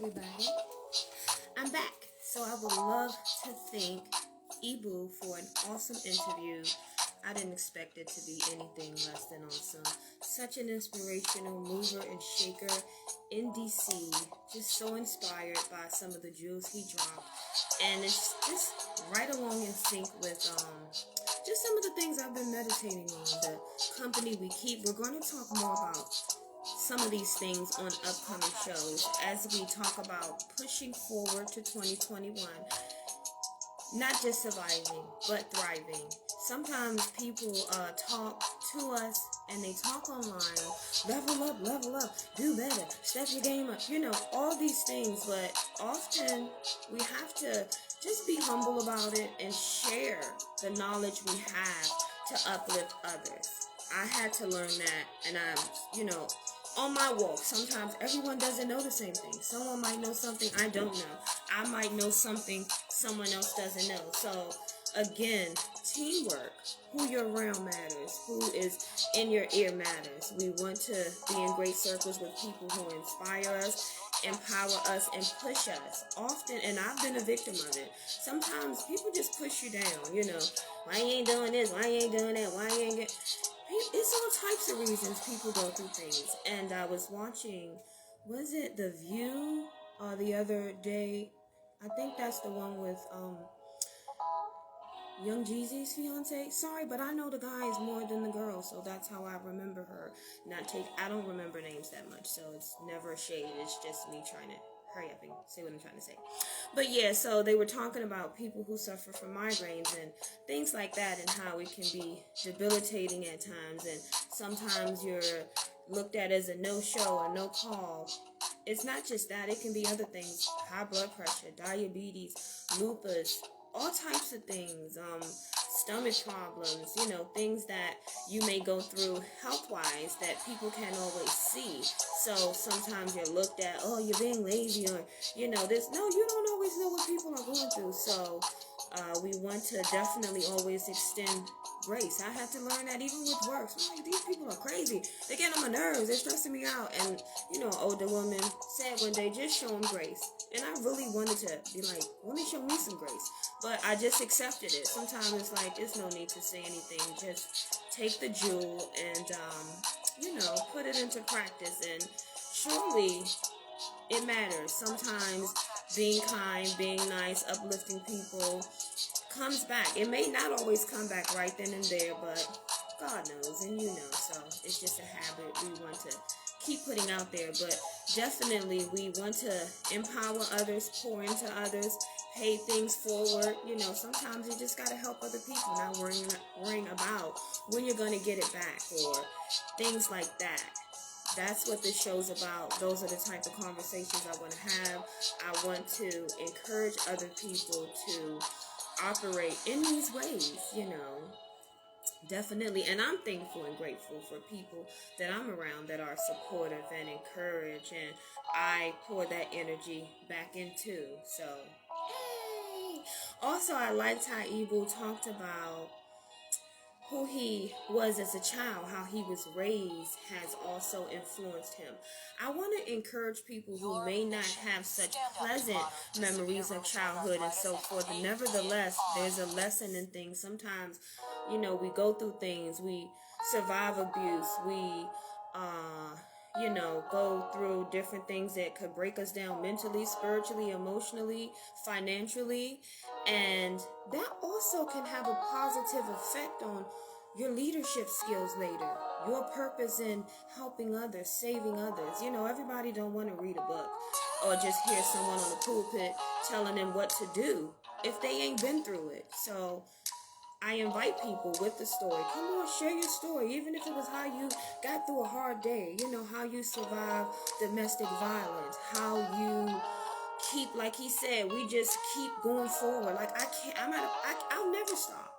everybody. I'm back. So I would love to thank Ibu for an awesome interview. I didn't expect it to be anything less than awesome. Such an inspirational mover and shaker in DC. Just so inspired by some of the jewels he dropped. And it's just right along in sync with just some of the things I've been meditating on. The company we keep. We're going to talk more about some of these things on upcoming shows as we talk about pushing forward to 2021. Not just surviving, but thriving. Sometimes people talk to us and they talk online, level up, do better, step your game up, all these things. But often we have to just be humble about it and share the knowledge we have to uplift others. I had to learn that, and I'm, on my walk, sometimes everyone doesn't know the same thing. Someone might know something I don't know. I might know something someone else doesn't know. So, again, teamwork. Who you're around matters. Who is in your ear matters. We want to be in great circles with people who inspire us, empower us, and push us. Often, and I've been a victim of it, sometimes people just push you down, Why you ain't doing this? Why you ain't doing that? Why you ain't get... It's all types of reasons people go through things. And I was watching, was it The View the other day? I think that's the one with Young Jeezy's fiance. Sorry, but I know the guys more than the girl, so that's how I remember her. I don't remember names that much, so it's never a shade. It's just me trying to hurry up and say what I'm trying to say. But yeah, so they were talking about people who suffer from migraines and things like that, and how it can be debilitating at times, and sometimes you're looked at as a no-show or no call. It's not just that, it can be other things: high blood pressure, diabetes, lupus, all types of things, stomach problems, things that you may go through health-wise that people can't always see. So sometimes you're looked at, oh, you're being lazy, or, this. No, you don't always know what people are going through. So we want to definitely always extend grace. I had to learn that even with work. I'm like, these people are crazy. They get on my nerves. They're stressing me out. And, an older woman said one day, just show them grace. And I really wanted to be like, let me show me some grace. But I just accepted it. Sometimes it's like, there's no need to say anything. Just take the jewel and, put it into practice. And surely it matters. Sometimes being kind, being nice, uplifting people comes back. It may not always come back right then and there, but God knows, and so it's just a habit we want to keep putting out there. But definitely we want to empower others, pour into others, pay things forward. Sometimes you just got to help other people, not worrying about when you're going to get it back or things like that. That's what this show's about. Those are the type of conversations I want to have. I want to encourage other people to operate in these ways, Definitely. And I'm thankful and grateful for people that I'm around that are supportive and encourage, and I pour that energy back into. So, hey! Also, I liked how Ibu talked about who he was as a child, how he was raised has also influenced him. I want to encourage people who may not have such pleasant memories of childhood and so forth. And nevertheless, there's a lesson in things. Sometimes, we go through things. We survive abuse. We, go through different things that could break us down mentally, spiritually, emotionally, financially. And that also can have a positive effect on your leadership skills later, your purpose in helping others, saving others. Everybody don't want to read a book or just hear someone on the pulpit telling them what to do if they ain't been through it. So I invite people with the story. Come on, share your story, even if it was how you got through a hard day, how you survived domestic violence, how you keep, like he said, we just keep going forward. Like I'll never stop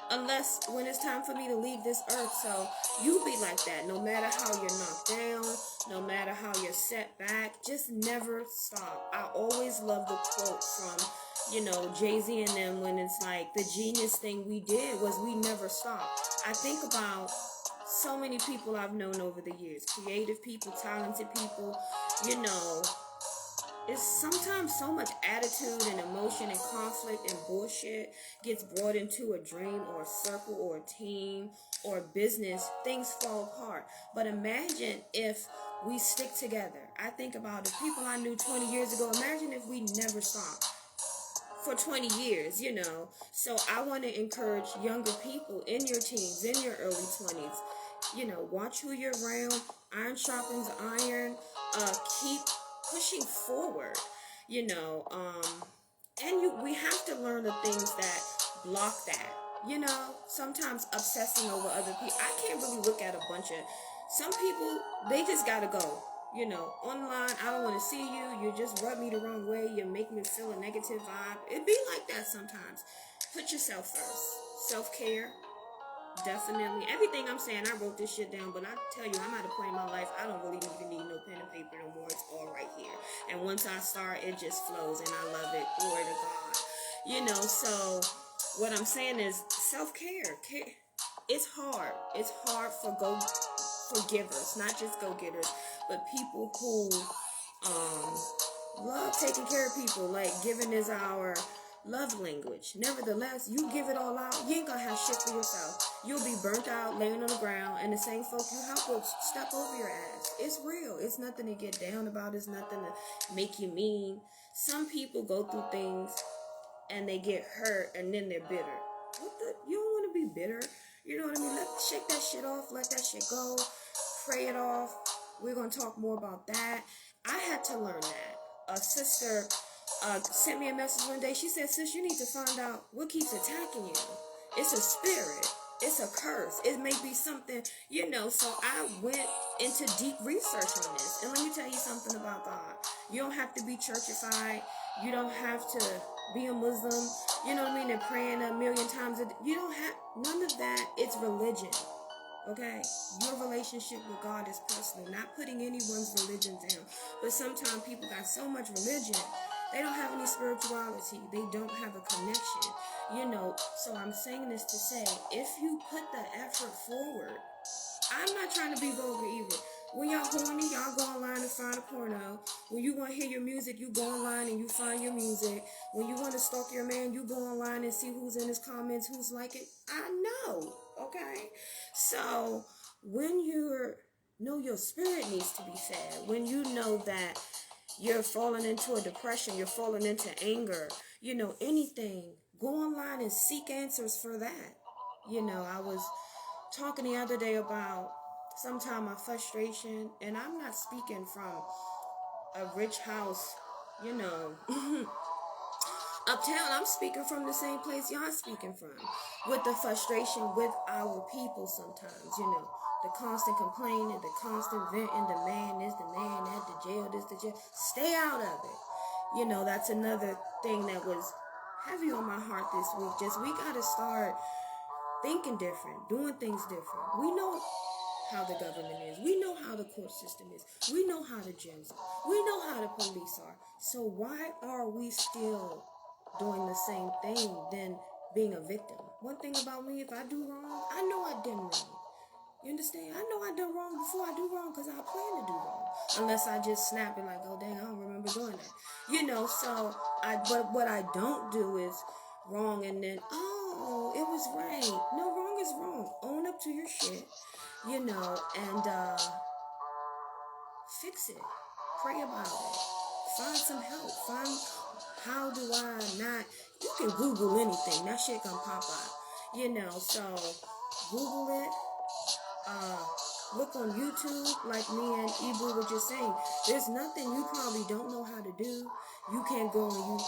unless when it's time for me to leave this earth. So you be like that, no matter how you're knocked down, no matter how you're set back, just never stop. I always love the quote from Jay-Z and them, when it's like the genius thing we did was we never stopped. I think about so many people I've known over the years, creative people, talented people, it's sometimes so much attitude and emotion and conflict and bullshit gets brought into a dream or a circle or a team or a business, things fall apart. But imagine if we stick together. I think about the people I knew 20 years ago. Imagine if we never stopped for 20 years, you know. So I want to encourage younger people in your teens, in your early 20s, you know, watch who you're around. Iron sharpens iron. Keep pushing forward, you know. We have to learn the things that block that. You know, sometimes obsessing over other people. I can't really look at a bunch of, some people, they just gotta go. You know, online, I don't want to see you. You just rub me the wrong way. You make me feel a negative vibe. It be like that sometimes. Put yourself first. Self-care. Definitely. Everything I'm saying, I wrote this shit down, but I tell you, I'm at a point in my life, I don't really even need no pen and paper no more. It's all right here. And once I start, it just flows, and I love it. Glory to God. You know, so what I'm saying is self-care. It's hard. It's hard for givers, not just go-getters, but people who love taking care of people. Like, giving is our love language. Nevertheless, you give it all out, you ain't gonna have shit for yourself. You'll be burnt out, laying on the ground, and the same folk you help will step over your ass. It's real. It's nothing to get down about. It's nothing to make you mean. Some people go through things and they get hurt, and then they're bitter. You don't want to be bitter. You know what I mean? Shake that shit off. Let that shit go. Pray it off. We're going to talk more about that. I had to learn that. A sister sent me a message one day. She said, sis, you need to find out what keeps attacking you. It's a spirit. It's a curse. It may be something, you know. So I went into deep research on this. And let me tell you something about God. You don't have to be churchified. You don't have to be a Muslim. You know what I mean? And praying a million times. You don't have, none of that. It's religion. Okay? Your relationship with God is personal. Not putting anyone's religion down. But sometimes people got so much religion, they don't have any spirituality. They don't have a connection. You know, so I'm saying this to say, if you put the effort forward, I'm not trying to be vulgar either. When y'all horny, y'all go online and find a porno. When you want to hear your music, you go online and you find your music. When you want to stalk your man, you go online and see who's in his comments, who's like it. I know, okay? So, when you know your spirit needs to be fed, when you know that you're falling into a depression, you're falling into anger, you know, anything, go online and seek answers for that. You know, I was talking the other day about sometimes my frustration, and I'm not speaking from a rich house, you know, uptown. I'm speaking from the same place y'all speaking from, with the frustration with our people sometimes, you know, the constant complaining, the constant venting, the man this, the man that, the jail this, the jail. Stay out of it. You know, that's another thing that was heavy on my heart this week. Just, we got to start thinking different, doing things different. We know how the government is. We know how the court system is. We know how the gyms are. We know how the police are. So why are we still doing the same thing than being a victim? One thing about me, if I do wrong, I know I done wrong. You understand? I know I done wrong before I do wrong, because I plan to do wrong. Unless I just snap it like, oh dang, I don't remember doing that. You know, so but what I don't do is wrong and then, oh, it was right. No, wrong is wrong. Own up to your shit, you know, and fix it. Pray about it. Find some help. Find, how do I not, you can Google anything. That shit gonna pop up. You know, so Google it. Look on YouTube, like me and Ibu were just saying. There's nothing you probably don't know how to do. You can't go and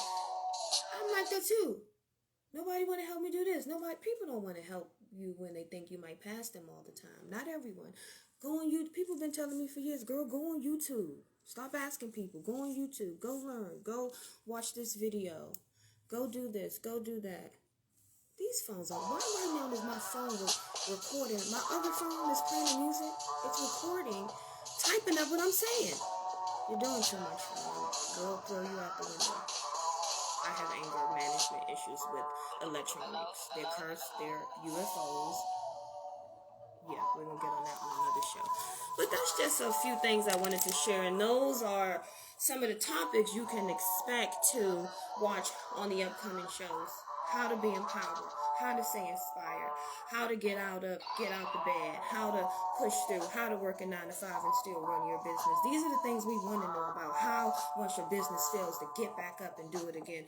I'm like that too. Nobody want to help me do this. People don't want to help you when they think you might pass them all the time. Not everyone. Go on YouTube. People have been telling me for years, girl, go on YouTube. Stop asking people. Go on YouTube. Go learn. Go watch this video. Go do this. Go do that. These phones are, why right now is my phone recording? My other phone is playing music. It's recording, typing up what I'm saying. You're doing too much for me. They'll throw you out the window. I have anger management issues with electronics. They're cursed. They're UFOs. Yeah, we're going to get on that on another show. But that's just a few things I wanted to share, and those are some of the topics you can expect to watch on the upcoming shows. How to be empowered, how to stay inspired, how to get out the bed, how to push through, how to work a 9 to 5 and still run your business. These are the things we want to know about. How, once your business fails, to get back up and do it again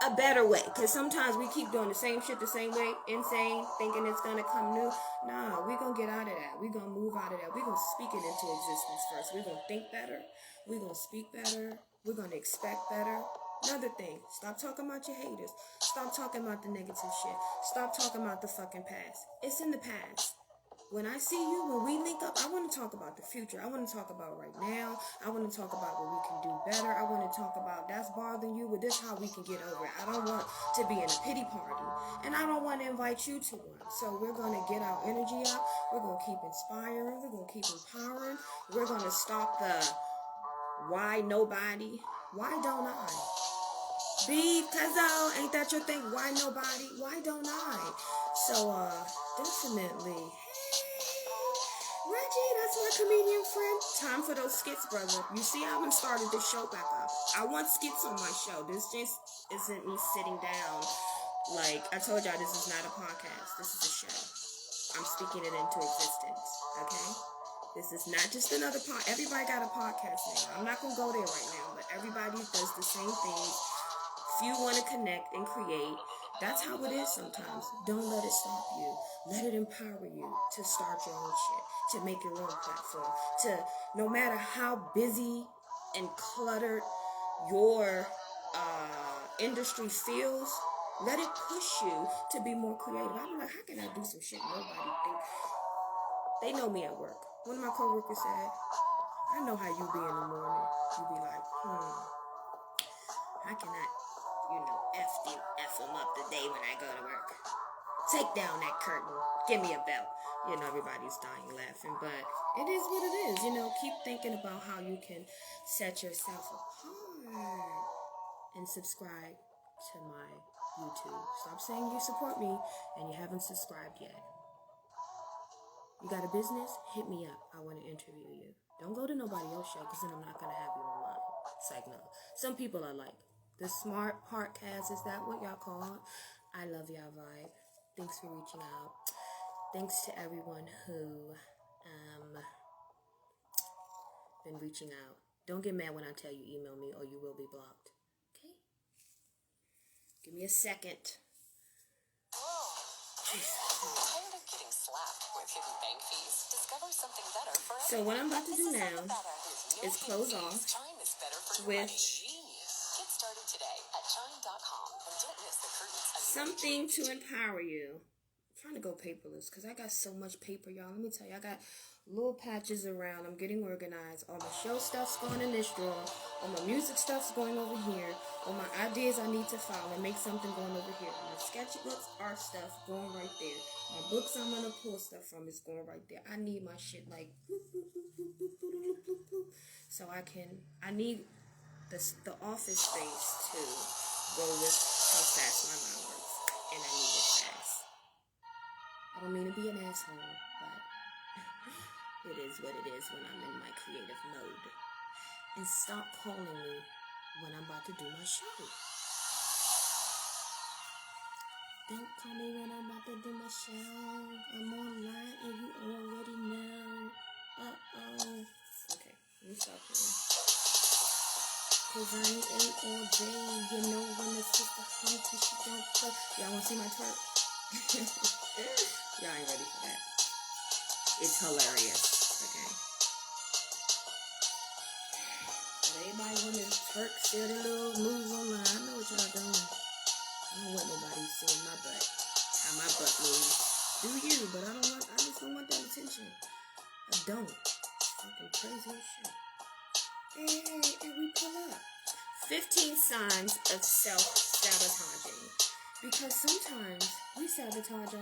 a better way. Because sometimes we keep doing the same shit the same way, insane, thinking it's gonna come new. Nah, we're gonna get out of that. We're gonna move out of that. We're gonna speak it into existence first. We're gonna think better. We're gonna speak better. We're gonna expect better. Another thing, stop talking about your haters. Stop talking about the negative shit. Stop talking about the fucking past. It's in the past. When I see you, when we link up, I want to talk about the future. I want to talk about right now. I want to talk about what we can do better. I want to talk about that's bothering you, but this how we can get over it. I don't want to be in a pity party, and I don't want to invite you to one. So we're going to get our energy out. We're going to keep inspiring. We're going to keep empowering. We're going to stop the why nobody, why don't I? Because ain't that your thing? Why nobody? Why don't I? So definitely. Reggie, that's my comedian friend. Time for those skits, brother. You see, I haven't started this show back up. I want skits on my show. This just isn't me sitting down. Like, I told y'all, this is not a podcast. This is a show. I'm speaking it into existence, okay? This is not just another Everybody got a podcast now. I'm not going to go there right now, but everybody does the same thing. If you want to connect and create, that's how it is sometimes. Don't let it stop you. Let it empower you to start your own shit, to make your own platform, to, no matter how busy and cluttered your industry feels, let it push you to be more creative. I'm like, how can I do some shit nobody think? They know me at work. One of my coworkers said, I know how you be in the morning. You be like, how can I, F them up the day when I go to work? Take down that curtain. Give me a belt. Everybody's dying laughing, but it is what it is. Keep thinking about how you can set yourself apart and subscribe to my YouTube. Stop saying you support me and you haven't subscribed yet. You got a business? Hit me up. I want to interview you. Don't go to nobody else's show because then I'm not going to have you online. It's like, no. Some people are like, the smart podcast, is that what y'all call it? I love y'all vibe. Thanks for reaching out. Thanks to everyone who been reaching out. Don't get mad when I tell you email me or you will be blocked. Okay? Give me a second. Tired of getting slapped with hidden bank fees? Discover something better for everyone. So what I'm about to do now is close off with Get started today at chime.com and don't miss the curtains. something to empower you. I'm trying to go paperless because I got so much paper, y'all. Let me tell you, I got little patches around. I'm getting organized. All my show stuff's going in this drawer. All my music stuff's going over here. All my ideas I need to file and make something going over here. My sketchbooks, art stuff going right there. My books I'm going to pull stuff from is going right there. I need my shit like boop, boop, boop, boop, boop, boop, boop, boop, boop, so I need the office space to go with how fast my mind works. And I need it fast. I don't mean to be an asshole, but it is what it is when I'm in my creative mode. And stop calling me when I'm about to do my show. Don't call me when I'm about to do my show. I'm online and you already know. Uh-oh. Okay, let me stop here. Cause I ain't ate all day. You know when the sister hungry, she don't play. Y'all wanna see my twerk? Y'all ain't ready for that. It's hilarious, okay? But everybody wanna twerk, share their little moves online. I know what y'all doing. I don't want nobody seeing my butt. How my butt moves. Do you, but I just don't want that attention. I don't. It's fucking crazy as shit. Hey, and we pull up. 15 signs of self-sabotaging. Because sometimes we sabotage ourselves.